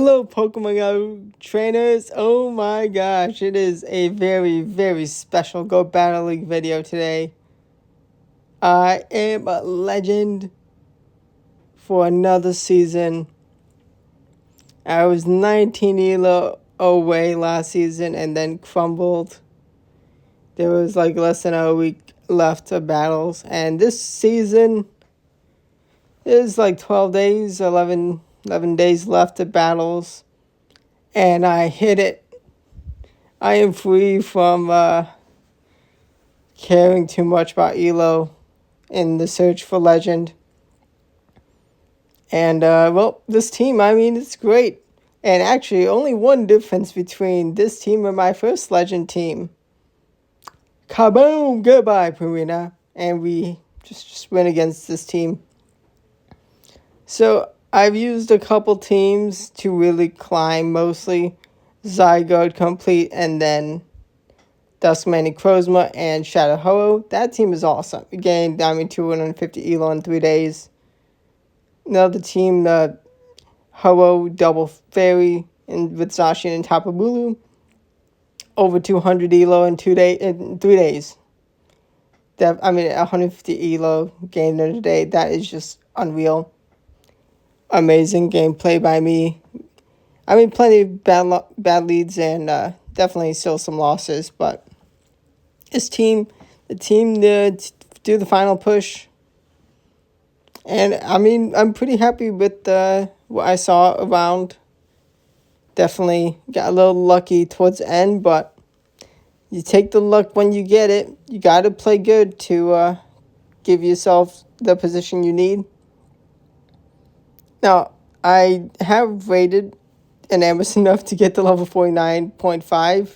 Hello, Pokemon Go trainers. Oh my gosh, it is a very, very special Go Battle League video today. I am a legend for another season. I was 19 elo away last season and then crumbled. There was like less than a week left of battles. And this season is like 12 days, 11 days left of battles. And I hit it. I am free from caring too much about elo in the search for legend. And, this team, it's great. And actually, only one difference between this team and my first legend team. Kaboom! Goodbye, Purina. And we just went against this team. So, I've used a couple teams to really climb, mostly Zygarde Complete and then Duskman Necrozma and Shadow Ho-Oh. That team is awesome. We gained 250 elo in 3 days. Another team, the Ho-Oh Double Fairy with Zacian and Tapu Bulu. Over 200 elo in 3 days. 150 elo gained in a day. That is just unreal. Amazing gameplay by me. Plenty of bad leads and definitely still some losses, but the team to do the final push. And I'm pretty happy with what I saw around. Definitely got a little lucky towards the end, but you take the luck when you get it. You got to play good to give yourself the position you need. Now, I have rated an Emerson enough to get to level 49.5,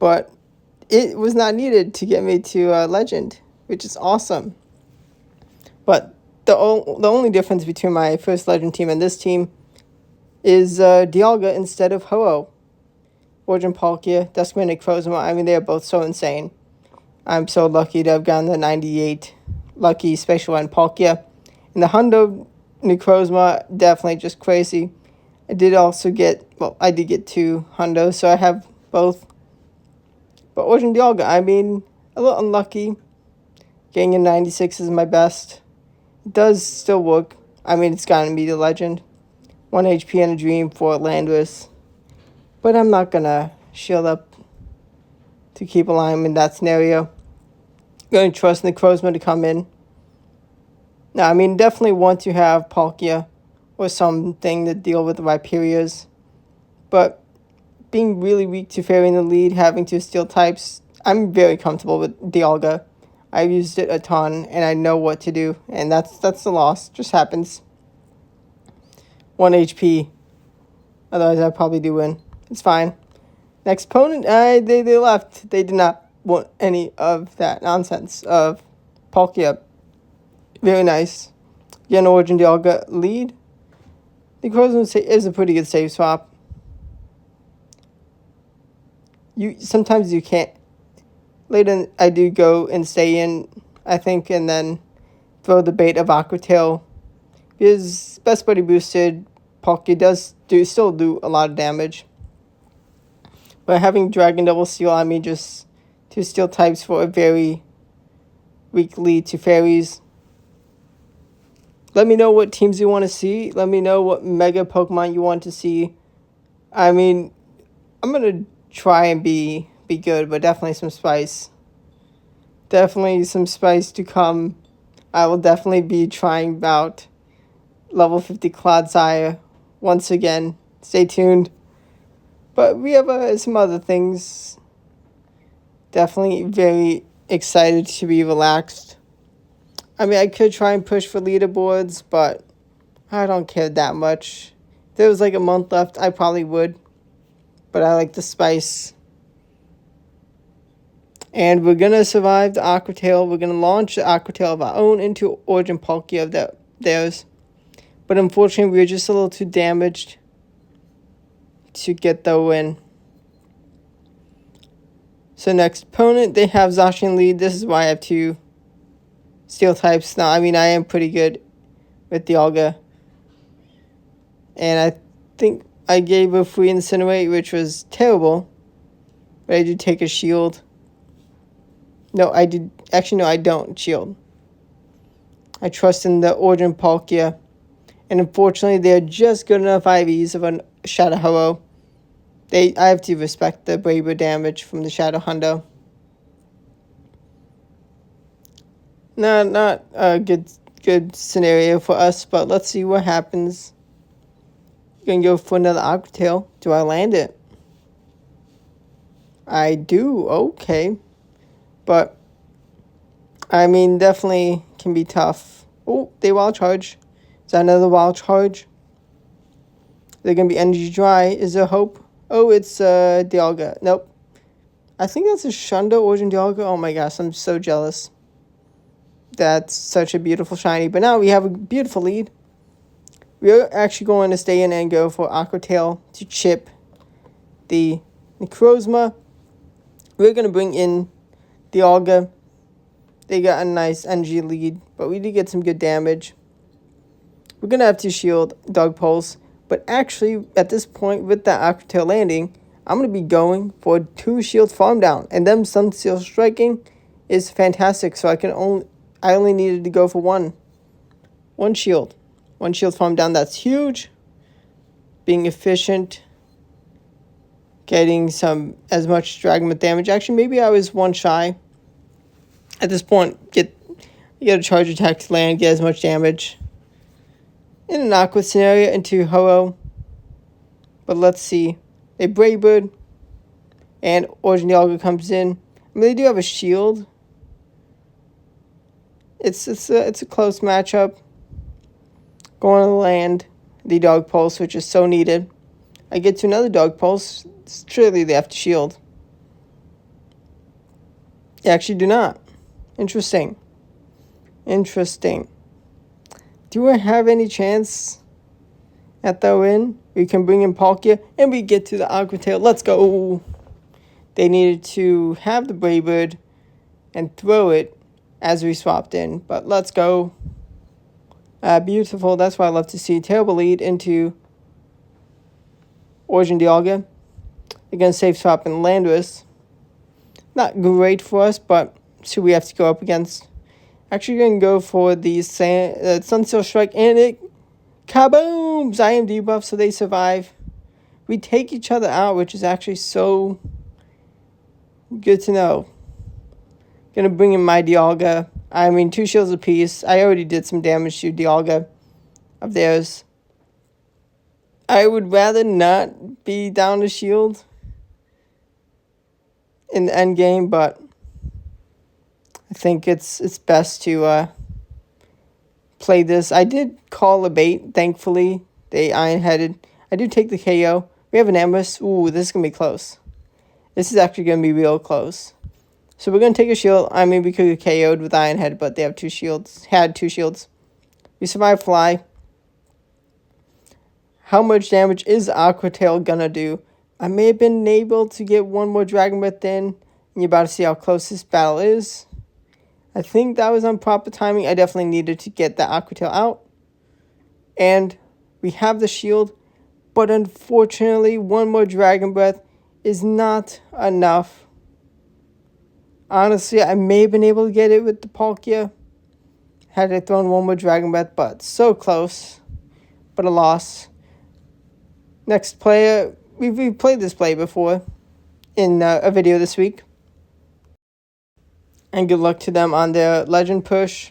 but it was not needed to get me to Legend, which is awesome. But the only difference between my first Legend team and this team is Dialga instead of Ho-Oh. Origin Palkia, Duskman Necrozma, they are both so insane. I'm so lucky to have gotten the 98 lucky special and Palkia. And the Hundo Necrozma, definitely just crazy. I did get 2 Hundos, so I have both. But Origin Dialga, a little unlucky. Getting a 96 is my best. It does still work. It's gotta be the legend. 1 HP and a dream for Landorus. But I'm not gonna shield up to keep alive in that scenario. Going to trust Necrozma to come in. Now, definitely want to have Palkia or something to deal with the Rhyperias. But being really weak to Fairy in the lead, having 2 Steel types, I'm very comfortable with Dialga. I've used it a ton, and I know what to do. And that's the loss. Just happens. 1 HP. Otherwise, I probably do win. It's fine. Next opponent, they left. They did not want any of that nonsense of Palkia. Very nice. Again, Origin Dialga lead. The Necrozma is a pretty good save swap. Sometimes you can't. Later, I do go and stay in, I think, and then throw the bait of Aqua Tail. Because Best Buddy boosted, Palkia does still do a lot of damage. But having Dragon Double Steel, just 2 Steel types for a very weak lead to Fairies. Let me know what teams you want to see. Let me know what Mega Pokemon you want to see. I'm going to try and be good, but definitely some spice. Definitely some spice to come. I will definitely be trying out level 50 Clodsire once again. Stay tuned. But we have some other things. Definitely very excited to be relaxed. I could try and push for leaderboards, but I don't care that much. If there was like a month left, I probably would. But I like the spice. And we're going to survive the Aqua Tail. We're going to launch the Aqua Tail of our own into Origin Palkia of theirs. But unfortunately, we were just a little too damaged to get the win. So next opponent, they have Zacian lead. This is why I have 2 Steel types. Now, I am pretty good with Dialga. And I think I gave a free Incinerate, which was terrible. But I did take a shield. No, I did. Actually, no, I don't shield. I trust in the Origin Palkia. And unfortunately, they're just good enough IVs of a Shadow Hello. I have to respect the Braver damage from the Shadow Hundo. Not a good scenario for us, but let's see what happens. Gonna go for another Aqua Tail. Do I land it? I do. Okay. But, I mean, definitely can be tough. Oh, they wild charge. Is that another wild charge? They're going to be energy dry. Is there hope? Oh, it's Dialga. Nope. I think that's a Shundo Origin Dialga. Oh my gosh, I'm so jealous. That's such a beautiful shiny. But now we have a beautiful lead. We're actually going to stay in and go for Aqua Tail to chip the Necrozma. We're going to bring in Dialga. They got a nice energy lead, but we did get some good damage. We're going to have to shield Dog Pulse. But actually, at this point, with that Aqua Tail landing, I'm going to be going for 2 shield farm down. And them Sunsteel striking is fantastic. So I only needed to go for one shield. 1 shield farm down, that's huge. Being efficient. Getting as much Dragon Breath damage. Actually, maybe I was 1 shy. At this point, you get a charge attack to land, get as much damage. In an Aqua scenario into Ho-Oh. But let's see. They Brave Bird. And Origin Dialga comes in. I mean, they do have a shield. It's a close matchup. Going to land the Dog Pulse, which is so needed. I get to another Dog Pulse. Surely they have to shield. They actually do not. Interesting. Do I have any chance at the win? We can bring in Palkia, and we get to the Aqua Tail. Let's go. They needed to have the Brave Bird and throw it as we swapped in. But let's go. Beautiful. That's why I love to see. Terrible lead into Origin Dialga. They're going to save swap in Landorus. Not great for us, but it's who we have to go up against. Actually going to go for the Sunsteel Strike, and it kabooms! I am debuffed, so they survive. We take each other out, which is actually so good to know. Gonna bring in my Dialga. I mean, 2 shields apiece. I already did some damage to Dialga of theirs. I would rather not be down a shield in the end game, but I think it's best to play this. I did call a bait, thankfully. They iron-headed. I do take the KO. We have an Empress. Ooh, this is going to be close. This is actually going to be real close. So we're going to take a shield. I mean, we could get KO'd with Ironhead, but they have 2 shields. Had 2 shields. We survive Fly. How much damage is Aqua Tail going to do? I may have been able to get 1 more Dragon Breath in. And you're about to see how close this battle is. I think that was on proper timing. I definitely needed to get the Aqua Tail out. And we have the shield. But unfortunately, 1 more Dragon Breath is not enough. Honestly, I may have been able to get it with the Palkia. Had I thrown 1 more Dragon Breath, but so close. But a loss. Next player, we've played this play before in a video this week. And good luck to them on their legend push.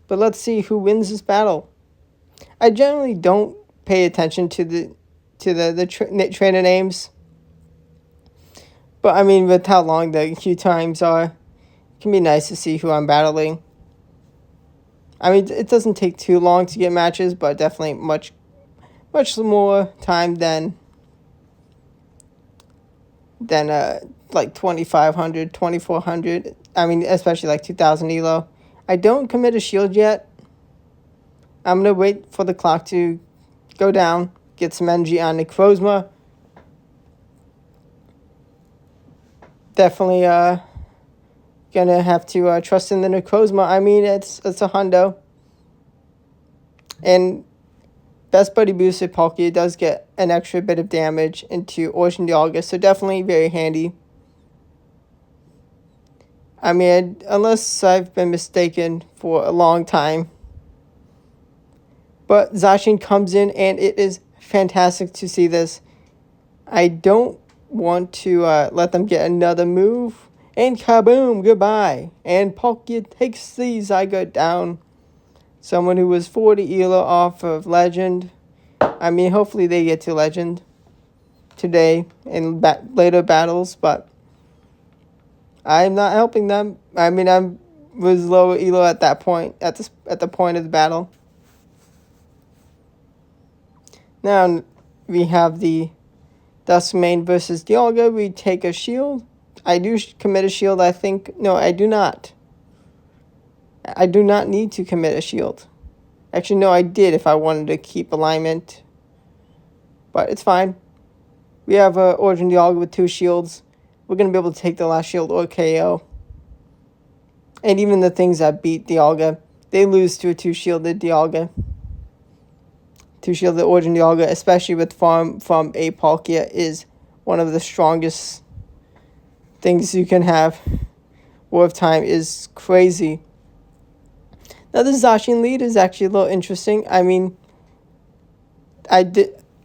But let's see who wins this battle. I generally don't pay attention to the trainer names. But I mean, with how long the queue times are, it can be nice to see who I'm battling. I mean, it doesn't take too long to get matches, but definitely much more time than like 2,500, 2,400. I mean, especially like 2,000 elo. I don't commit a shield yet. I'm going to wait for the clock to go down, get some energy on Necrozma. Definitely gonna have to trust in the Necrozma. I mean, it's a hundo. And Best Buddy boosted Palkia does get an extra bit of damage into Origin Dialga, so definitely very handy. I mean, unless I've been mistaken for a long time. But Zacian comes in, and it is fantastic to see this. I don't want to let them get another move. And kaboom, goodbye. And Palkia takes the Zygarde down. Someone who was 40 ELO off of Legend. I mean, hopefully they get to Legend today in later battles, but I'm not helping them. I mean, I was low ELO at that point, at the point of the battle. Now we have the Duskmane versus Dialga. We take a shield. I do commit a shield, I think. No, I do not. I do not need to commit a shield. Actually, no, I did if I wanted to keep alignment. But it's fine. We have Origin Dialga with 2 shields. We're going to be able to take the last shield or KO. And even the things that beat Dialga, they lose to a 2-shielded Dialga. 2-shielded Origin Dialga, especially with Farm from a Palkia, is one of the strongest things you can have. War of Time is crazy. Now, the Zacian lead is actually a little interesting. I mean, I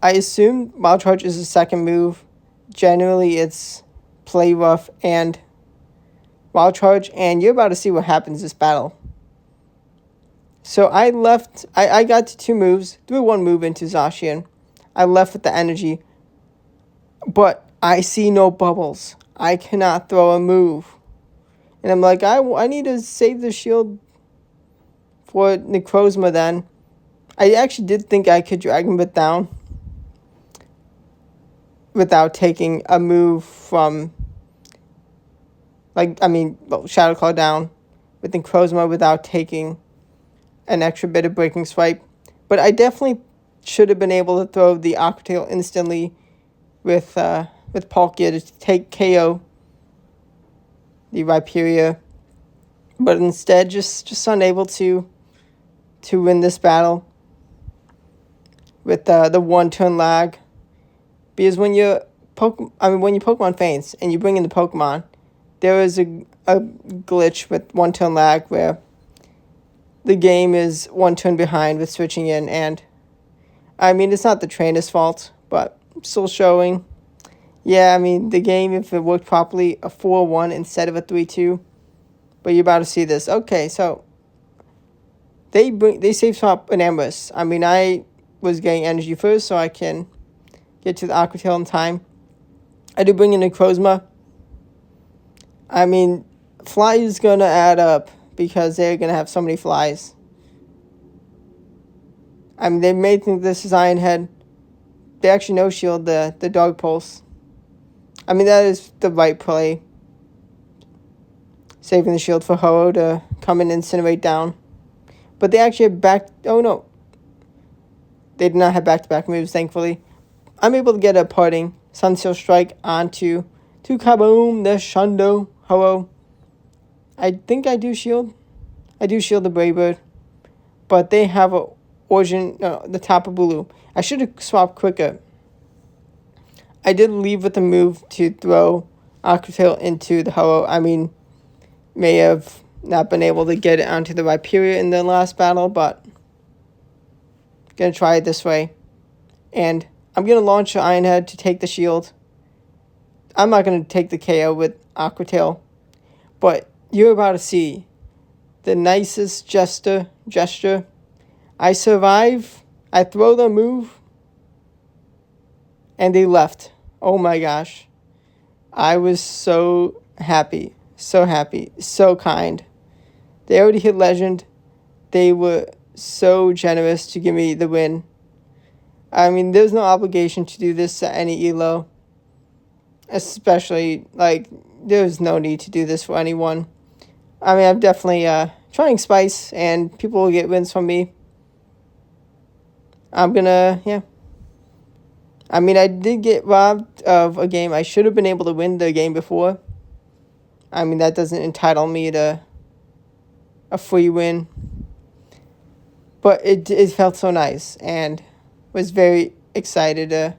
assume Wild Charge is the second move. Generally, it's Play Rough and Wild Charge, and you're about to see what happens this battle. So I got to 2 moves, threw 1 move into Zacian. I left with the energy, but I see no bubbles. I cannot throw a move. And I'm like, I need to save the shield for Necrozma then. I actually did think I could Dragon Breath down without taking a move from, Shadow Claw down with Necrozma without taking an extra bit of Breaking Swipe. But I definitely should have been able to throw the Aqua Tail instantly with Palkia to take KO the Rhyperior. But instead, just unable to win this battle with the 1-turn lag. Because when you Pokemon faints and you bring in the Pokemon, there is a glitch with 1-turn lag where the game is 1 turn behind with switching in, and I mean, it's not the trainer's fault, but still showing. Yeah, I mean, the game, if it worked properly, a 4-1 instead of a 3-2. But you're about to see this. Okay, so they save swap an Empress. I mean, I was getting energy first, so I can get to the Aqua Tail in time. I do bring in Necrozma. I mean, Fly is going to add up because they're going to have so many flies. I mean, they may think this is Iron Head. They actually no-shield the Dog Pulse. I mean, that is the right play. Saving the shield for Ho-Oh to come and incinerate down. But they actually have oh no. They did not have back-to-back moves, thankfully. I'm able to get a parting Sunseal Strike onto Kaboom, the Shundo, Ho-Oh. I think I do shield. I do shield the Brave Bird. But they have the Tapu Bulu. I should have swapped quicker. I did leave with the move to throw Aqua Tail into the Ho-Oh. I mean, may have not been able to get it onto the Rhyperior in the last battle, but gonna try it this way. And I'm gonna launch Iron Head to take the shield. I'm not gonna take the KO with Aqua Tail, but you're about to see the nicest gesture. I survive. I throw the move, and they left. Oh my gosh. I was so happy. So happy. So kind. They already hit Legend. They were so generous to give me the win. I mean, there's no obligation to do this at any elo. Especially, there's no need to do this for anyone. I mean, I'm definitely trying Spice, and people will get wins from me. I'm gonna, yeah. I mean, I did get robbed of a game. I should have been able to win the game before. I mean, that doesn't entitle me to a free win. But it felt so nice. And was very excited to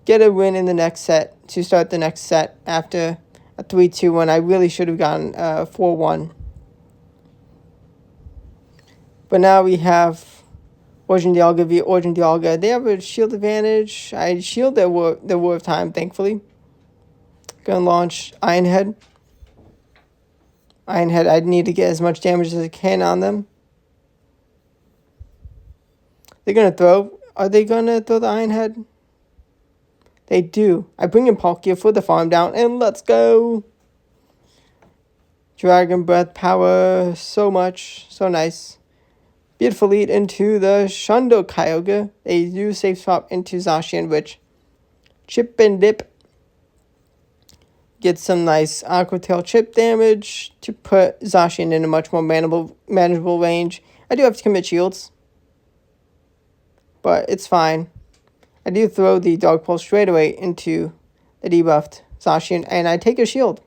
get a win in the next set, to start the next set after a 3-2 when I really should have gotten 4-1. But now we have Origin Dialga via Origin Dialga. They have a shield advantage. I shield their War of Time, thankfully. Gonna launch Ironhead. Ironhead, I need to get as much damage as I can on them. They're gonna throw. Are they gonna throw the Ironhead? They do. I bring in Palkia for the farm down, and let's go! Dragon Breath power, so much, so nice. Beautiful lead into the Shundo Kyogre. They do safe swap into Zacian, which chip and dip. Get some nice Aqua Tail chip damage to put Zacian in a much more manageable range. I do have to commit shields, but it's fine. I do throw the Dark Pulse straight away into the debuffed Zacian, and I take a shield.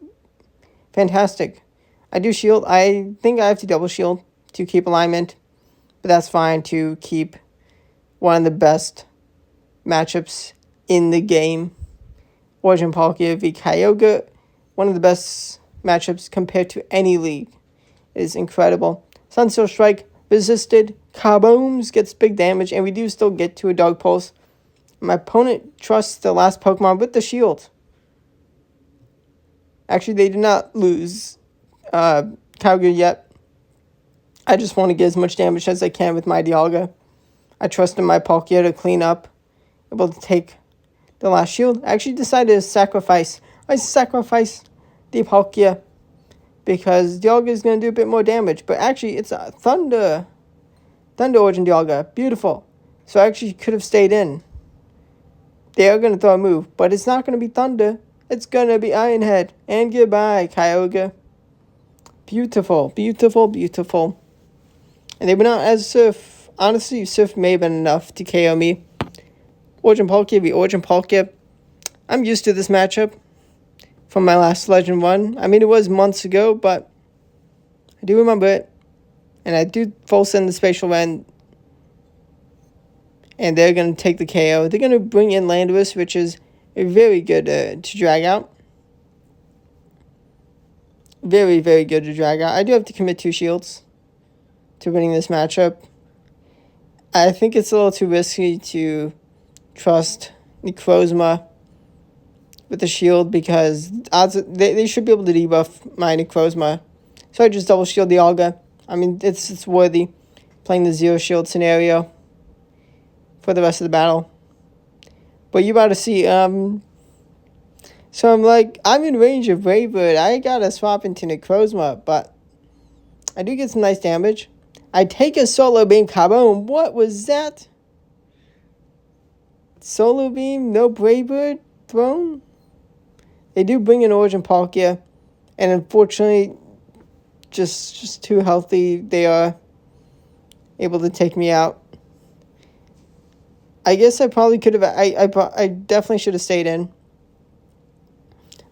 Fantastic. I do shield. I think I have to double shield to keep alignment, but that's fine to keep one of the best matchups in the game. Origin Palkia v Kyogre, one of the best matchups compared to any league. It is incredible. Sunsteel Strike resisted. Kabooms gets big damage, and we do still get to a Dark Pulse. My opponent trusts the last Pokemon with the shield. Actually, they did not lose Kyogre yet. I just want to get as much damage as I can with my Dialga. I trust in my Palkia to clean up, able to take the last shield. I actually decided to sacrifice. I sacrificed the Palkia because Dialga is going to do a bit more damage. But actually, it's a Thunder Origin Dialga. Beautiful. So I actually could have stayed in. They are going to throw a move, but it's not going to be Thunder. It's going to be Ironhead. And goodbye, Kyogre. Beautiful, beautiful, beautiful. And they went out as Surf. Honestly, Surf may have been enough to KO me. Origin Palkia v Origin Palkia. I'm used to this matchup from my last Legend 1. I mean, it was months ago, but I do remember it. And I do full send the Spatial Rend. And they're going to take the KO. They're going to bring in Landorus, which is very good to drag out. Very, very good to drag out. I do have to commit 2 shields to winning this matchup. I think it's a little too risky to trust Necrozma with the shield because they should be able to debuff my Necrozma. So I just double shield the Dialga. I mean, it's worthy playing the 0 shield scenario for the rest of the battle. But you about to see, so I'm in range of Brave Bird. I gotta swap into Necrozma, but I do get some nice damage. I take a Solo Beam Kaboom. What was that? Solo Beam, no Brave Bird thrown? They do bring in Origin Palkia, and unfortunately, just too healthy. They are able to take me out. I guess I probably could have. I definitely should have stayed in.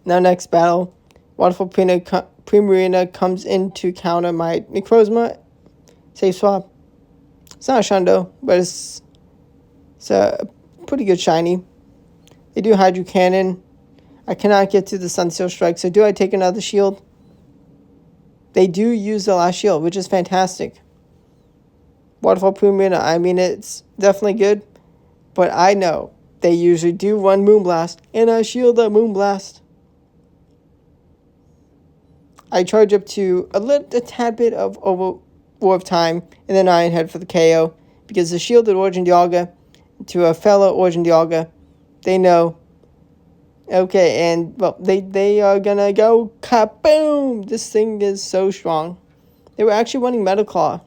Now next battle, Waterfall Primarina comes in to counter my Necrozma. Safe swap. It's not a Shundo, but it's a pretty good shiny. They do Hydro Cannon. I cannot get to the Sunsteel Strike, so do I take another shield? They do use the last shield, which is fantastic. Waterfall Primarina, I mean, it's definitely good, but I know they usually do run Moonblast, and I shield that Moonblast. I charge up to a tad bit of War of Time, and then Ironhead for the KO, because the shielded Origin Dialga to a fellow Origin Dialga, they know. Okay, and, well, they are gonna go kaboom! This thing is so strong. They were actually running Metal Claw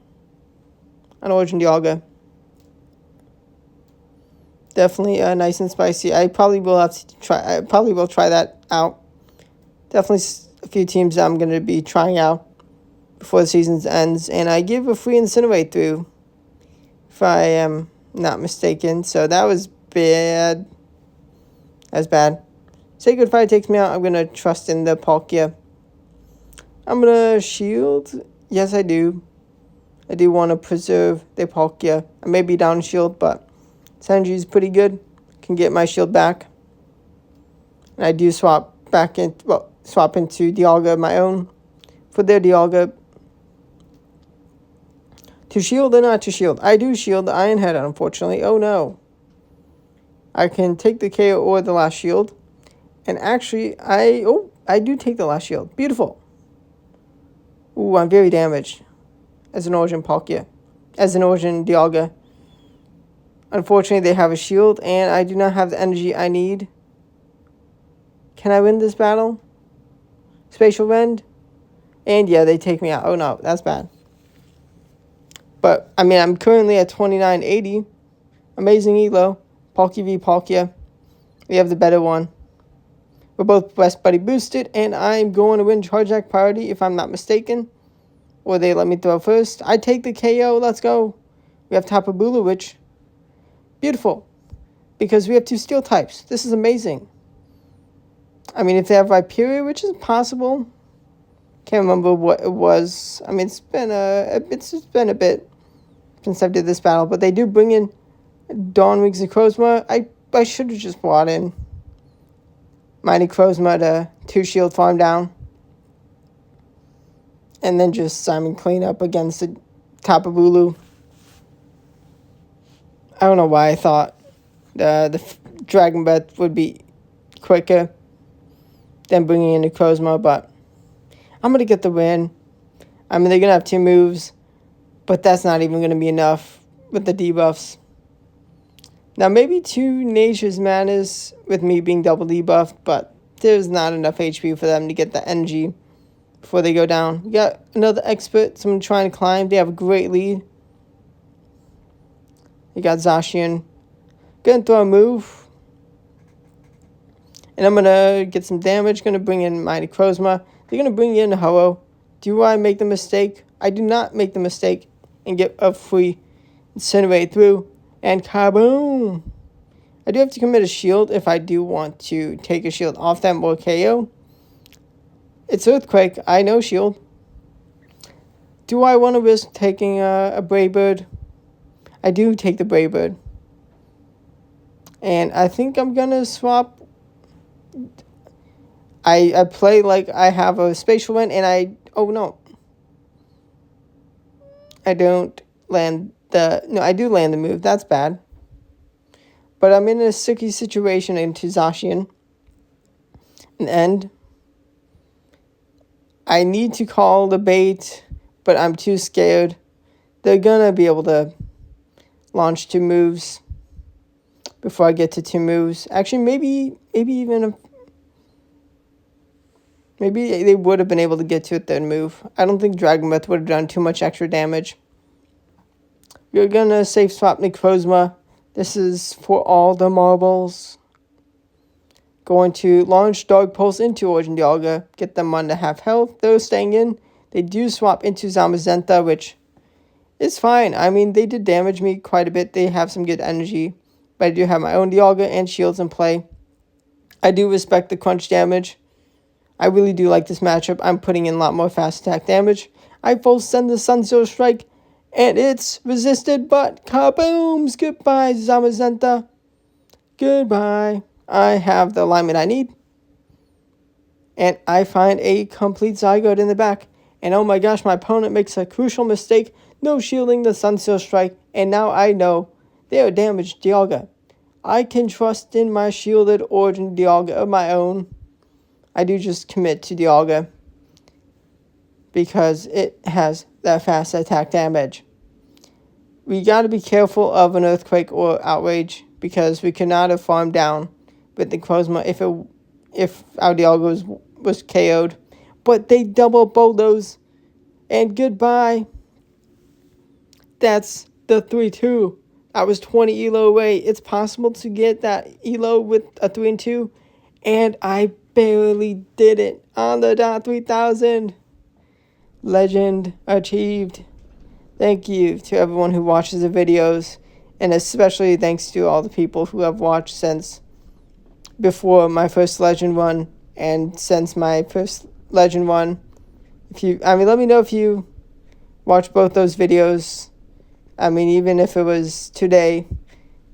on Origin Dialga. Definitely nice and spicy. I probably will try that out. Definitely a few teams I'm going to be trying out before the season ends. And I give a free Incinerate through, if I am not mistaken. So that was bad. That's bad. Say Goodbye takes me out. I'm going to trust in the Palkia. I'm going to shield. Yes, I do. I do want to preserve the Palkia. I may be down shield, but This energy is pretty good. Can get my shield back. And I do swap into Dialga of my own for their Dialga. To shield or not to shield? I do shield the Iron Head, unfortunately. Oh no. I can take the KO or the last shield. And actually, I do take the last shield. Beautiful. Ooh, I'm very damaged. As an Origin Palkia. As an Origin Dialga. Unfortunately, they have a shield, and I do not have the energy I need. Can I win this battle? Spatial Rend? And yeah, they take me out. Oh no, that's bad. But, I mean, I'm currently at 2980. Amazing elo. Palkia v Palkia. We have the better one. We're both Best Buddy boosted, and I'm going to win Charge Act priority if I'm not mistaken. Or they let me throw first. I take the KO. Let's go. We have Tapu Bulu, which... Beautiful. Because we have 2 steel types. This is amazing. I mean, if they have Viperia, which is possible. Can't remember what it was. I mean, it's been a bit since I did this battle. But they do bring in Dawn Wings and Crozma. I should have just brought in Mighty Crozma to 2 shield farm down. And then just Simon clean up against the Tapu Bulu. I don't know why I thought the Dragon Breath would be quicker than bringing in the Crozma, but I'm going to get the win. I mean, they're going to have 2 moves, but that's not even going to be enough with the debuffs. Now, maybe 2 Nature's Manas with me being double debuffed, but there's not enough HP for them to get the energy before they go down. You got another expert, someone trying to climb. They have a great lead. You got Zacian. Gonna throw a move. And I'm gonna get some damage. Gonna bring in Mighty Crozma. They're gonna bring in Ho-Oh. Do I make the mistake? I do not make the mistake and get a free Incinerate through. And kaboom! I do have to commit a shield if I do want to take a shield off them or KO. It's Earthquake. I know shield. Do I want to risk taking a Brave Bird? I do take the Brave Bird. And I think I'm going to swap. I play like I have a Spatial Rend and I... Oh, no. I don't land the... No, I do land the move. That's bad. But I'm in a sticky situation into Zacian. And I need to call the bait, but I'm too scared. They're going to be able to launch 2 moves before I get to 2 moves. Actually, maybe they would have been able to get to a 3rd move. I don't think Dragon Breath would have done too much extra damage. We're going to safe swap Necrozma. This is for all the marbles. Going to launch Dark Pulse into Origin Dialga. Get them on to half health. They're staying in. They do swap into Zamazenta, which is fine. I mean, they did damage me quite a bit. They have some good energy. But I do have my own Dialga and shields in play. I do respect the crunch damage. I really do like this matchup. I'm putting in a lot more fast attack damage. I full send the Sunstone Strike. And it's resisted, but kabooms! Goodbye, Zamazenta. Goodbye. I have the alignment I need. And I find a complete Zygote in the back. And oh my gosh, my opponent makes a crucial mistake. No shielding the Sunstone Strike. And now I know they are damaged Dialga. I can trust in my shielded Origin Dialga of my own. I do just commit to Dialga because it has that fast attack damage. We got to be careful of an Earthquake or Outrage because we cannot have farmed down with the Crozma if our Dialga was KO'd. But they double bulldoze and goodbye. That's the 3-2. I was 20 elo away. It's possible to get that elo with a 3-2. And I barely did it on the dot 3000. Legend achieved. Thank you to everyone who watches the videos. And especially thanks to all the people who have watched since before my first Legend run. And since my first Legend run. Let me know if you watch both those videos. I mean, even if it was today,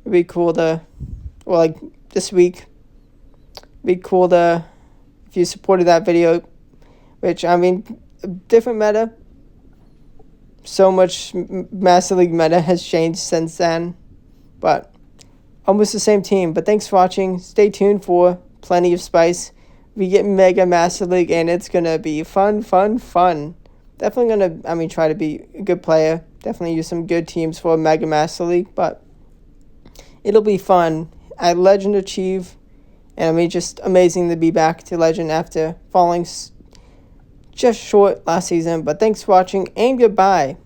It'd be cool to, or like this week, it'd be cool to, if you supported that video, which, I mean, different meta. So much Master League meta has changed since then, but almost the same team. But thanks for watching. Stay tuned for plenty of spice. We get Mega Master League, and it's going to be fun. Definitely going to, try to be a good player. Definitely use some good teams for Mega Master League, but it'll be fun. At Legend Achieve, and just amazing to be back to Legend after falling just short last season. But thanks for watching, and goodbye.